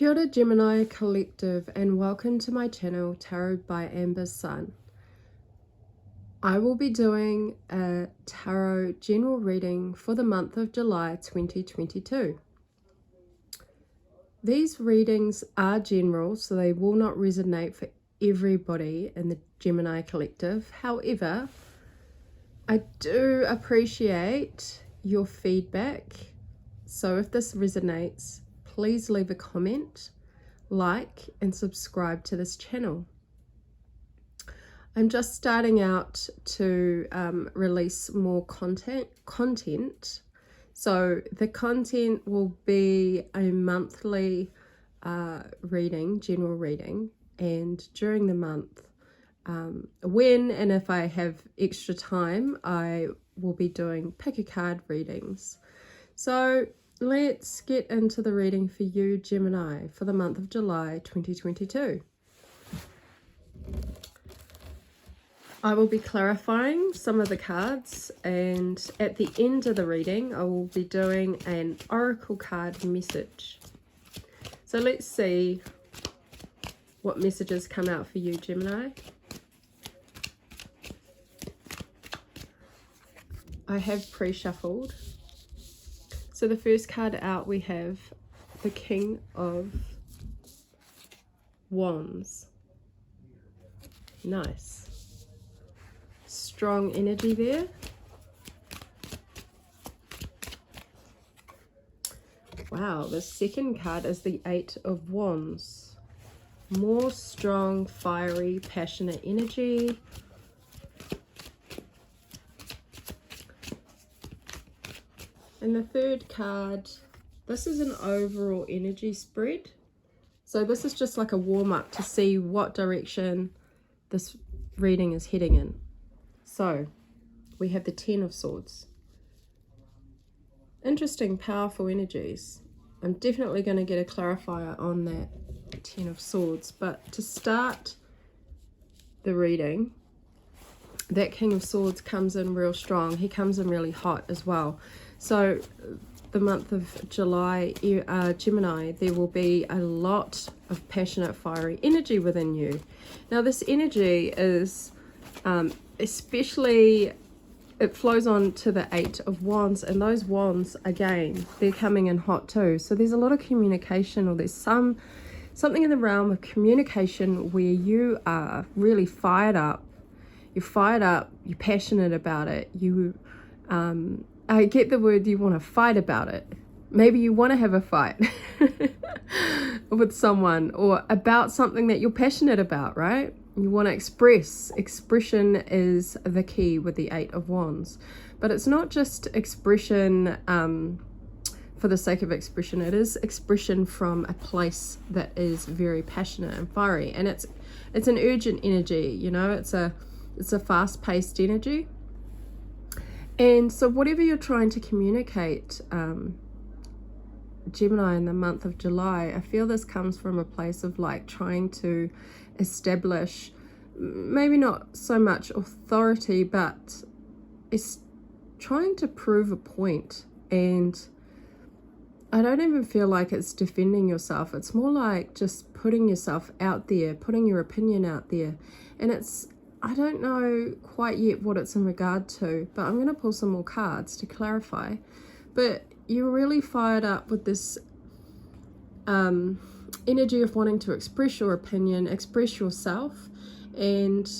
Kia ora Gemini Collective, and welcome to my channel Tarot by Amber's Sun. I will be doing a tarot general reading for the month of July 2022. These readings are general, so they will not resonate for everybody in the Gemini Collective. However, I do appreciate your feedback, so if this resonates, please leave a comment, like, and subscribe to this channel. I'm just starting out to release more content. So the content will be a monthly reading, general reading, and during the month, when and if I have extra time, I will be doing pick a card readings. So let's get into the reading for you, Gemini, for the month of July 2022. I will be clarifying some of the cards, and at the end of the reading, I will be doing an oracle card message. So let's see what messages come out for you, Gemini. I have pre-shuffled. So the first card out, we have the King of Wands. Nice. Strong energy there. Wow, the second card is the Eight of Wands. More strong, fiery, passionate energy. And the third card, this is an overall energy spread. So this is just like a warm-up to see what direction this reading is heading in. So we have the Ten of Swords. Interesting, powerful energies. I'm definitely going to get a clarifier on that Ten of Swords. But to start the reading, that King of Swords comes in real strong. He comes in really hot as well. So the month of July, Gemini, there will be a lot of passionate, fiery energy within you. Now this energy is especially, it flows on to the Eight of Wands, and those wands, again, they're coming in hot too. So there's a lot of communication, or there's something in the realm of communication where you are really fired up. You're fired up, you're passionate about it, I get the word, you want to fight about it. Maybe you want to have a fight with someone or about something that you're passionate about, right? You want to express. Expression is the key with the Eight of Wands. But it's not just expression for the sake of expression. It is expression from a place that is very passionate and fiery. And it's an urgent energy, you know, it's a fast-paced energy. And so whatever you're trying to communicate, Gemini, in the month of July, I feel this comes from a place of like trying to establish, maybe not so much authority, but it's trying to prove a point. And I don't even feel like it's defending yourself. It's more like just putting yourself out there, putting your opinion out there. And I don't know quite yet what it's in regard to, but I'm going to pull some more cards to clarify. But you're really fired up with this energy of wanting to express your opinion, express yourself, and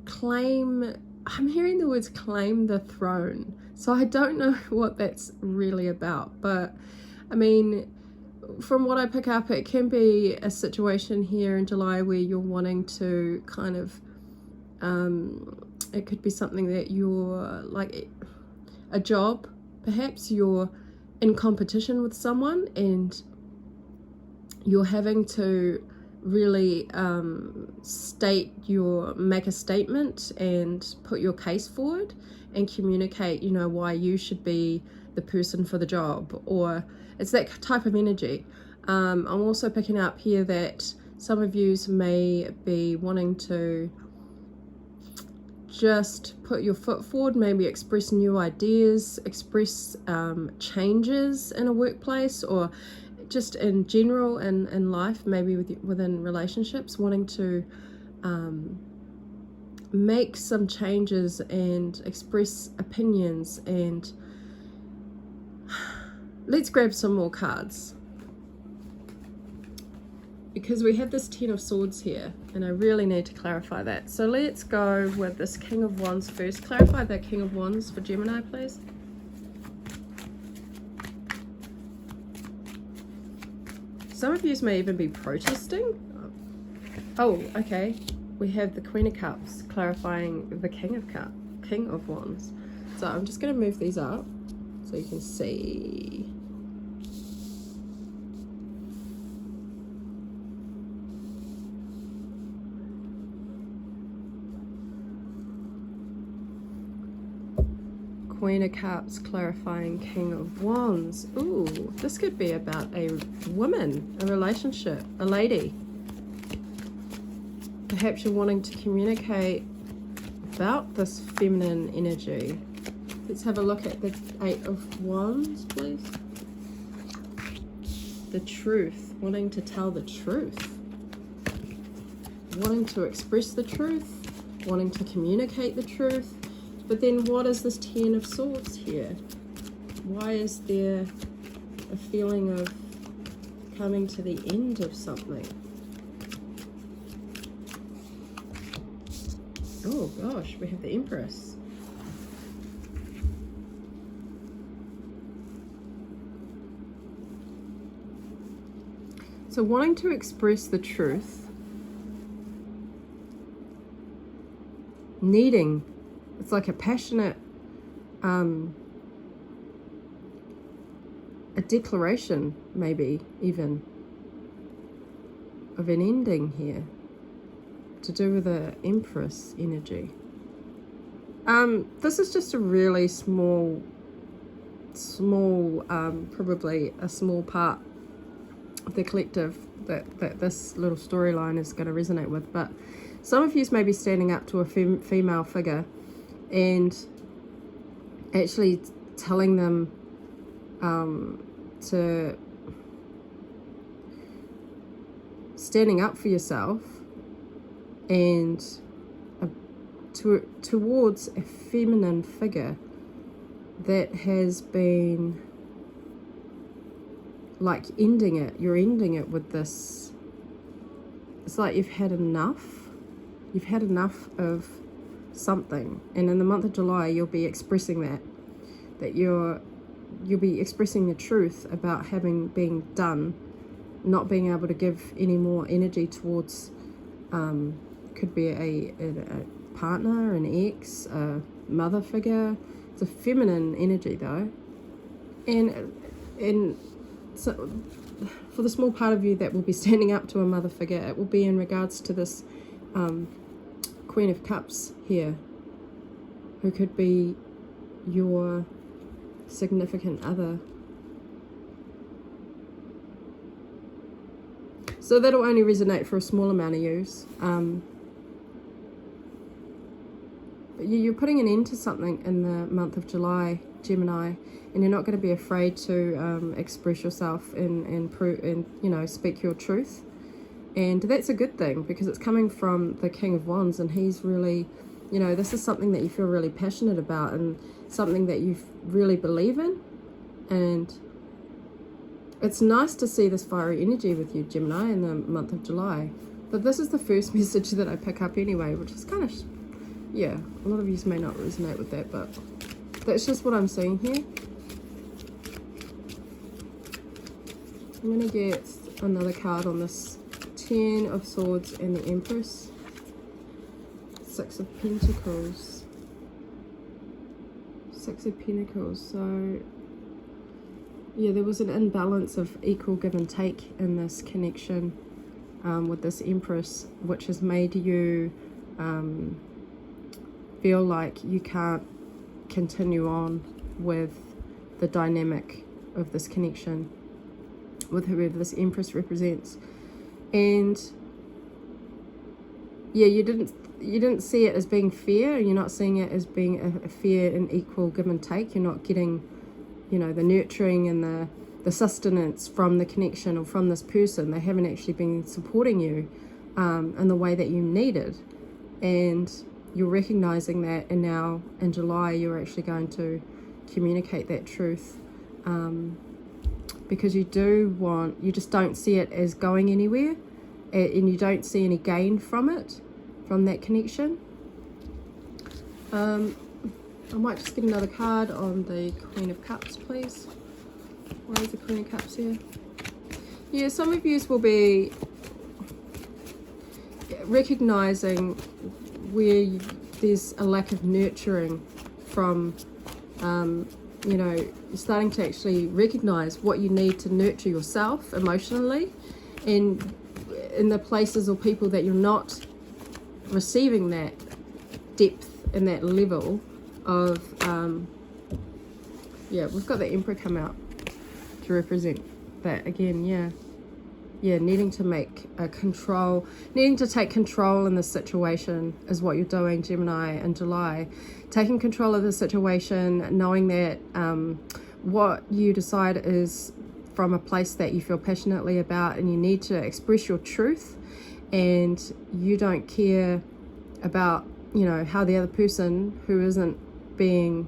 claim, I'm hearing the words claim the throne. So I don't know what that's really about, but I mean, from what I pick up, it can be a situation here in July where you're wanting to kind of, it could be something that you're like a job, perhaps you're in competition with someone and you're having to really make a statement and put your case forward and communicate, you know, why you should be the person for the job, or it's that type of energy. I'm also picking up here that some of you may be wanting to just put your foot forward, maybe express new ideas, express changes in a workplace, or just in general in life, maybe within relationships, wanting to make some changes and express opinions. And let's grab some more cards, because we have this Ten of Swords here, and I really need to clarify that. So let's go with this King of Wands first. Clarify that King of Wands for Gemini, please. Some of you may even be protesting. Oh, okay. We have the Queen of Cups clarifying the King of Wands. So I'm just going to move these up so you can see. Queen of Cups clarifying King of Wands. Ooh, this could be about a woman, a relationship, a lady. Perhaps you're wanting to communicate about this feminine energy. Let's have a look at the Eight of Wands, please. The truth, wanting to tell the truth. Wanting to express the truth, wanting to communicate the truth. But then what is this Ten of Swords here? Why is there a feeling of coming to the end of something? Oh gosh, we have the Empress. So wanting to express the truth, needing, it's like a passionate, a declaration, maybe even, of an ending here, to do with the Empress energy. This is just a really small, probably a small part of the collective that this little storyline is going to resonate with. But some of you may be standing up to a female figure and actually telling them to standing up for yourself and towards a feminine figure that has been like ending it. You're ending it with this. It's like you've had enough. You've had enough of something, and in the month of July you'll be expressing that you'll be expressing the truth about having been done, not being able to give any more energy towards could be a partner, an ex, a mother figure. It's a feminine energy though, and so for the small part of you that will be standing up to a mother figure, it will be in regards to this Queen of Cups here, who could be your significant other. So that'll only resonate for a small amount of use. But you're putting an end to something in the month of July, Gemini, and you're not going to be afraid to express yourself and you know, speak your truth. And that's a good thing, because it's coming from the King of Wands, and he's really, you know, this is something that you feel really passionate about and something that you really believe in. And it's nice to see this fiery energy with you, Gemini, in the month of July. But this is the first message that I pick up anyway, which is kind of, yeah, a lot of you may not resonate with that, but that's just what I'm seeing here. I'm going to get another card on this Ten of Swords and the Empress. Six of Pentacles. Six of Pentacles. So yeah, there was an imbalance of equal give and take in this connection with this Empress, which has made you feel like you can't continue on with the dynamic of this connection with whoever this Empress represents. And yeah, you didn't see it as being fair. You're not seeing it as being a fair and equal give and take. You're not getting, you know, the nurturing and sustenance from the connection or from this person. They haven't actually been supporting you in the way that you needed, and you're recognizing that, and now in July you're actually going to communicate that truth, because you just don't see it as going anywhere, and you don't see any gain from it, from that connection. I might just get another card on the Queen of Cups, please. Why is the Queen of Cups here? Yeah, some of you will be recognizing where there's a lack of nurturing from, you know, you're starting to actually recognize what you need to nurture yourself emotionally, and in the places or people that you're not receiving that depth and that level of, yeah, we've got the Emperor come out to represent that again. Yeah, needing to needing to take control in this situation is what you're doing, Gemini, in July. Taking control of the situation, knowing that what you decide is from a place that you feel passionately about, and you need to express your truth, and you don't care about, you know, how the other person who isn't giving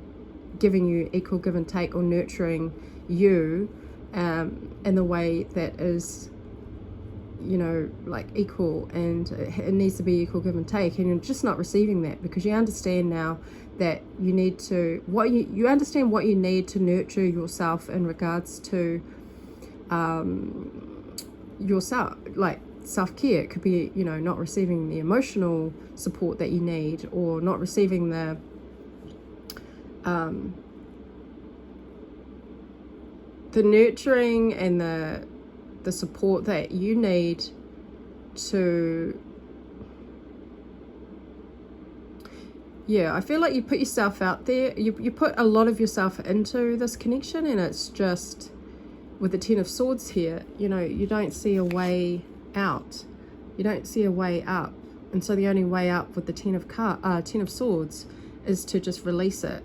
you equal give and take or nurturing you in the way that is, you know, like equal, and it needs to be equal give and take, and you're just not receiving that because you understand now that you need to, you understand what you need to nurture yourself in regards to yourself, like self-care. It could be, you know, not receiving the emotional support that you need, or not receiving the nurturing and the support that you need to, yeah, I feel like you put yourself out there, you put a lot of yourself into this connection, and it's just with the Ten of Swords here, you know, you don't see a way out, you don't see a way up, and so the only way up with the Ten of Swords is to just release it.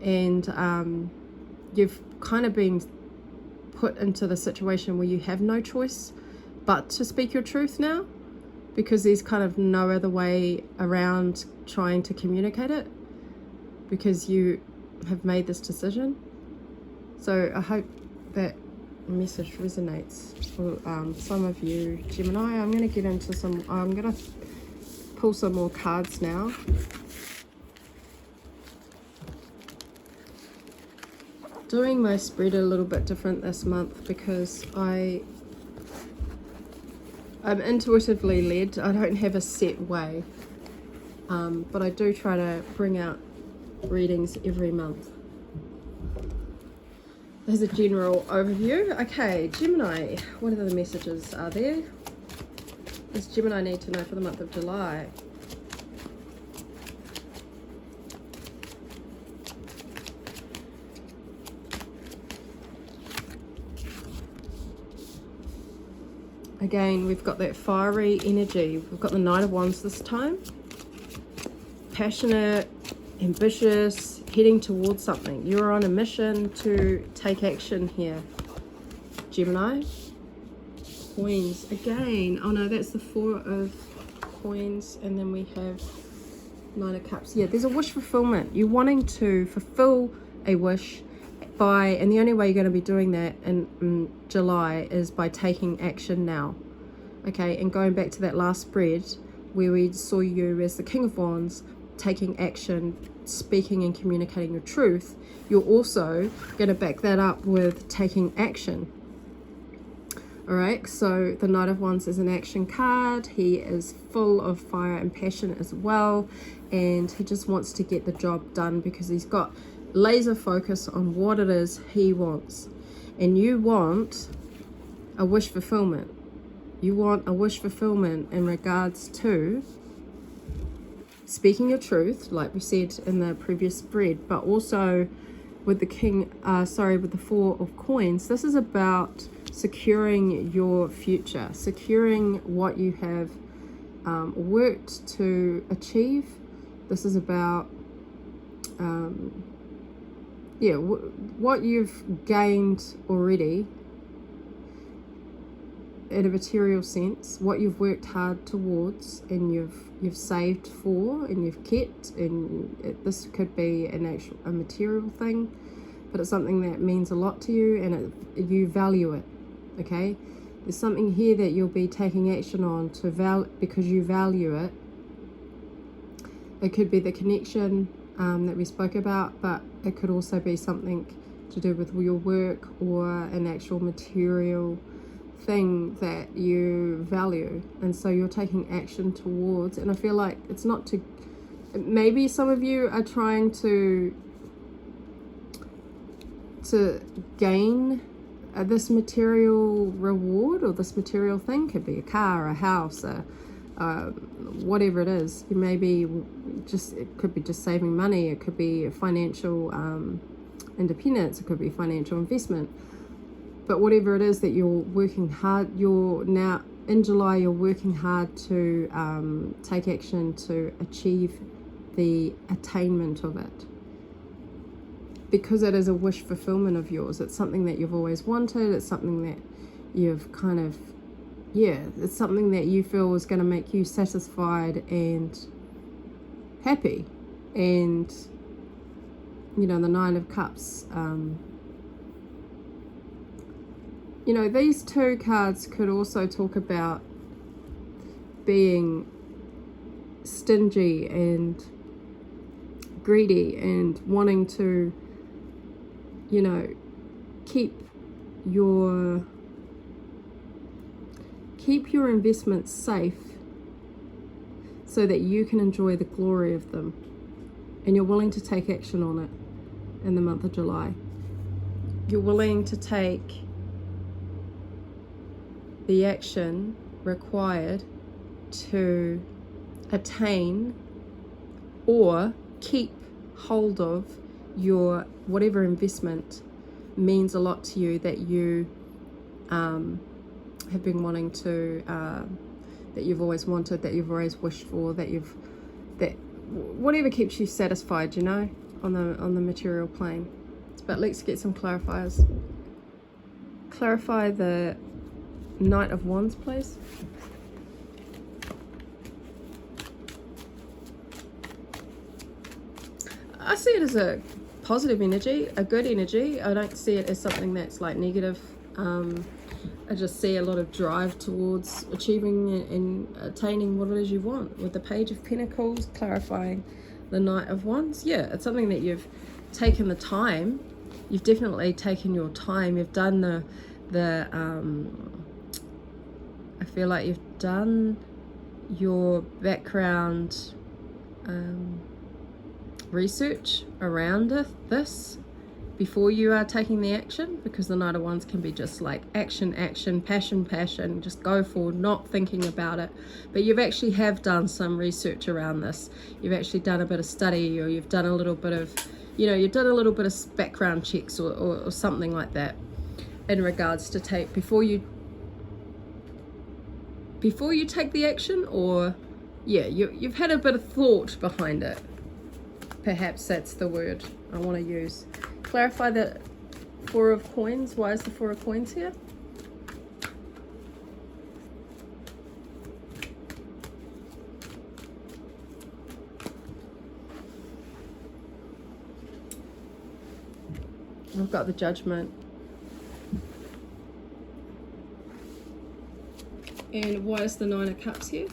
And you've kind of been put into the situation where you have no choice but to speak your truth now, because there's kind of no other way around trying to communicate it, because you have made this decision. So I hope that message resonates for some of you, Gemini. I'm going to get into I'm going to pull some more cards now. Doing my spread a little bit different this month because I'm intuitively led. I don't have a set way, but I do try to bring out readings every month. There's a general overview. Okay, Gemini, what other messages are there? Does Gemini need to know for the month of July? Again, we've got that fiery energy. We've got the Knight of Wands this time. Passionate, ambitious, heading towards something. You're on a mission to take action here, Gemini. Coins again. Oh no, that's the Four of Coins, and then we have Nine of Cups. Yeah, there's a wish fulfillment. You're wanting to fulfill a wish and the only way you're going to be doing that in July is by taking action now. Okay, and going back to that last spread where we saw you as the King of Wands, taking action, speaking and communicating your truth, you're also going to back that up with taking action. All right, so the Knight of Wands is an action card. He is full of fire and passion as well, and he just wants to get the job done because he's got laser focus on what it is he wants. And you want a wish fulfillment. You want a wish fulfillment in regards to speaking your truth, like we said in the previous spread, but also with the with the Four of Coins, this is about securing your future, securing what you have worked to achieve. This is about yeah, what you've gained already in a material sense, what you've worked hard towards and you've saved for and you've kept, and this could be a material thing, but it's something that means a lot to you and you value it. Okay, there's something here that you'll be taking action on because you value it. It could be the connection that we spoke about, but it could also be something to do with your work or an actual material thing that you value, and so you're taking action towards. And I feel like it's not to, maybe some of you are trying to gain this material reward, or this material thing. Could be a car, a house, whatever it is. You may be it could be just saving money, it could be financial independence, it could be financial investment. But whatever it is that you're working hard, you're now in July, you're working hard to take action to achieve the attainment of it, because it is a wish fulfillment of yours. It's something that you've always wanted. It's something that you've kind of, it's something that you feel is going to make you satisfied and happy. And the Nine of Cups, these two cards could also talk about being stingy and greedy and wanting to, keep your investments safe so that you can enjoy the glory of them, and you're willing to take action on it in the month of July. You're willing to take the action required to attain or keep hold of your whatever investment means a lot to you, that you have been wanting to, that you've always wanted, that you've always wished for, that whatever keeps you satisfied, on the material plane. But let's get some clarifiers. Clarify the Knight of Wands, please. I see it as a positive energy, a good energy. I don't see it as something that's like negative. I just see a lot of drive towards achieving and attaining what it is you want. With the Page of Pentacles clarifying the Knight of Wands, it's something that you've taken the time. You've definitely taken your time. You've done the I feel like you've done your background research around this before you are taking the action, because the Knight of Wands can be just like action, passion, just go forward, not thinking about it. But you've actually have done some research around this. You've actually done a bit of study, or you've done a little bit of, you've done a little bit of background checks or something like that in regards to take before you take the action, or you've had a bit of thought behind it. Perhaps that's the word I want to use. Clarify the Four of Coins. Why is the Four of Coins here? I've got the Judgment. And why is the Nine of Cups here?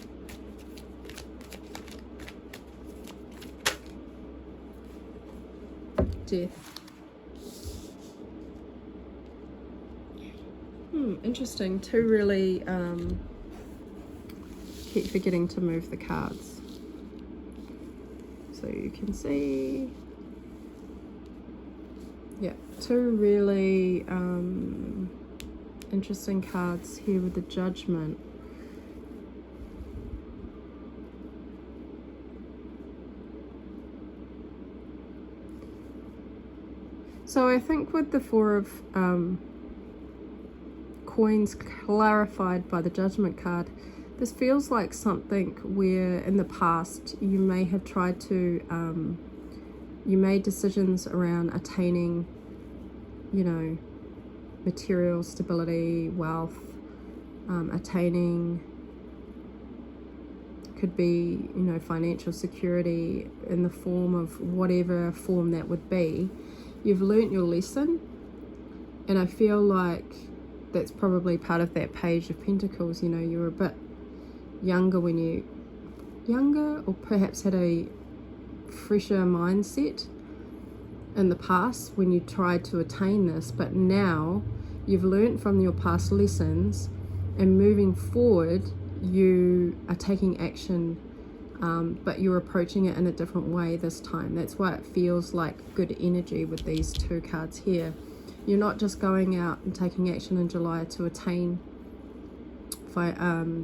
Death. Interesting. Two really keep forgetting to move the cards. So you can see, two really interesting cards here with the Judgment. So I think with the Four of Coins clarified by the Judgment card, this feels like something where in the past you may have tried to you made decisions around attaining, you know, material stability, wealth, attaining, could be, you know, financial security in the form of whatever form that would be. You've learnt your lesson, and I feel like that's probably part of that Page of Pentacles. You know, you were a bit younger or perhaps had a fresher mindset in the past when you tried to attain this, but now you've learnt from your past lessons, and moving forward you are taking action, but you're approaching it in a different way this time. That's why it feels like good energy with these two cards here. You're not just going out and taking action in July to attain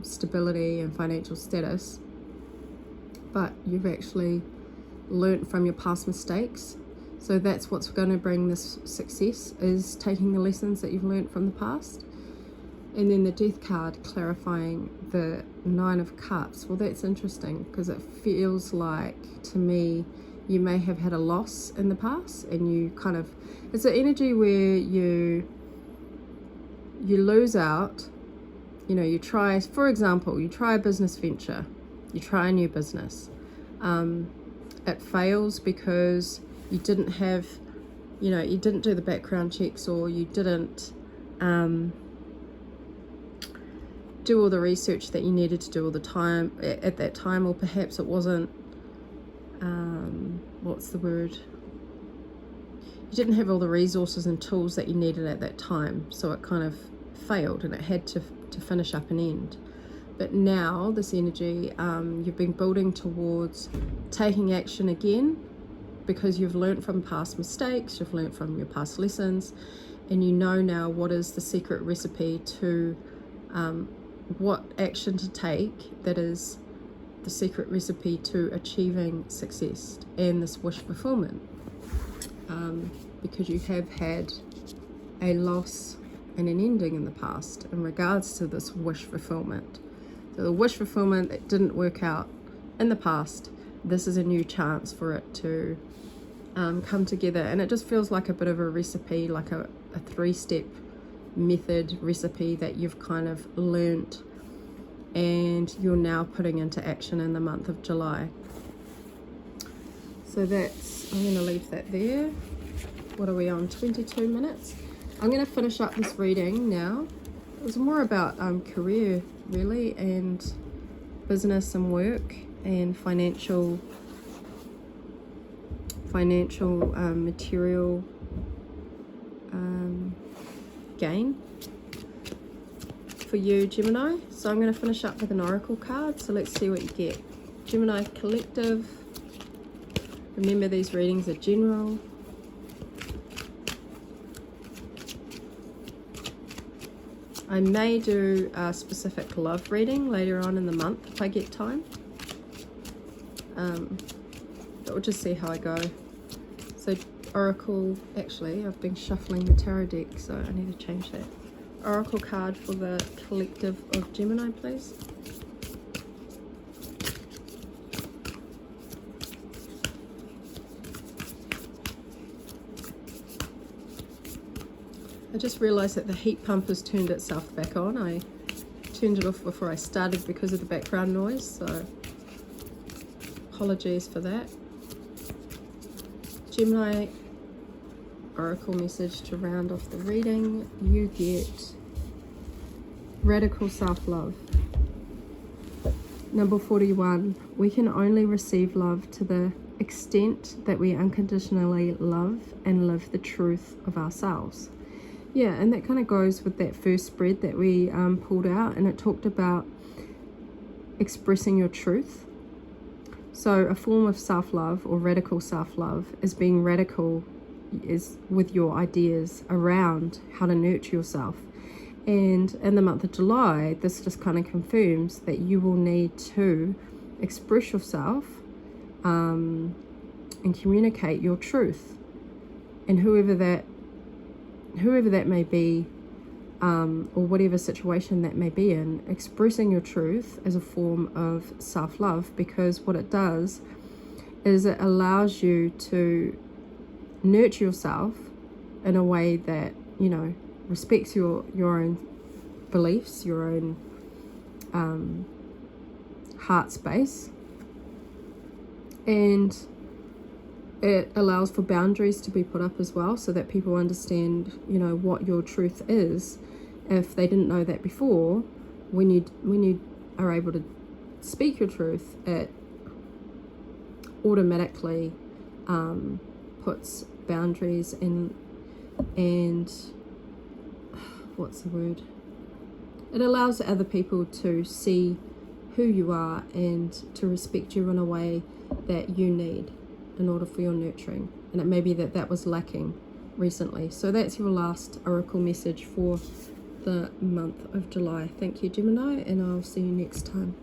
stability and financial status, but you've actually learnt from your past mistakes. So that's what's going to bring this success, is taking the lessons that you've learnt from the past. And then the Death card clarifying the Nine of Cups. Well, that's interesting, because it feels like, to me, you may have had a loss in the past, and you kind of, it's an energy where you lose out. You know, you try, for example, you try a business venture, you try a new business. It fails because you didn't have, you know, you didn't do the background checks, or you didn't do all the research that you needed to do all the time at that time, or perhaps it wasn't, what's the word? You didn't have all the resources and tools that you needed at that time, so it kind of failed, and it had to finish up and end. But now this energy, you've been building towards taking action again, because you've learned from past mistakes, you've learned from your past lessons, and you know now what is the secret recipe to what action to take that is the secret recipe to achieving success and this wish fulfillment, because you have had a loss and an ending in the past in regards to this wish fulfillment. So the wish fulfillment that didn't work out in the past, this is a new chance for it to come together. And it just feels like a bit of a recipe, like a 3-step method recipe that you've kind of learnt, and you're now putting into action in the month of July. So that's, I'm going to leave that there. What are we on? 22 minutes. I'm going to finish up this reading now. It was more about career, really, and business and work and financial material gain for you, Gemini. So I'm going to finish up with an oracle card. So let's see what you get. Gemini Collective. Remember, these readings are general. I may do a specific love reading later on in the month if I get time. But we'll just see how I go. So Oracle, actually, I've been shuffling the tarot deck, so I need to change that. Oracle card for the collective of Gemini, please. I just realised that the heat pump has turned itself back on. I turned it off before I started because of the background noise, so apologies for that. Gemini Oracle message to round off the reading. You get radical self-love. Number 41. We can only receive love to the extent that we unconditionally love and live the truth of ourselves. Yeah, and that kind of goes with that first spread that we pulled out, and it talked about expressing your truth. So a form of self-love or radical self-love is being radical is with your ideas around how to nurture yourself. And in the month of July, this just kind of confirms that you will need to express yourself and communicate your truth. And whoever that may be, or whatever situation that may be in, expressing your truth as a form of self-love, because what it does is it allows you to nurture yourself in a way that, you know, respects your own beliefs, your own heart space, and it allows for boundaries to be put up as well, so that people understand, you know, what your truth is. If they didn't know that before, when you are able to speak your truth, it automatically puts boundaries and what's the word? It allows other people to see who you are and to respect you in a way that you need in order for your nurturing. And it may be that was lacking recently. So that's your last oracle message for the month of July. Thank you, Gemini, and I'll see you next time.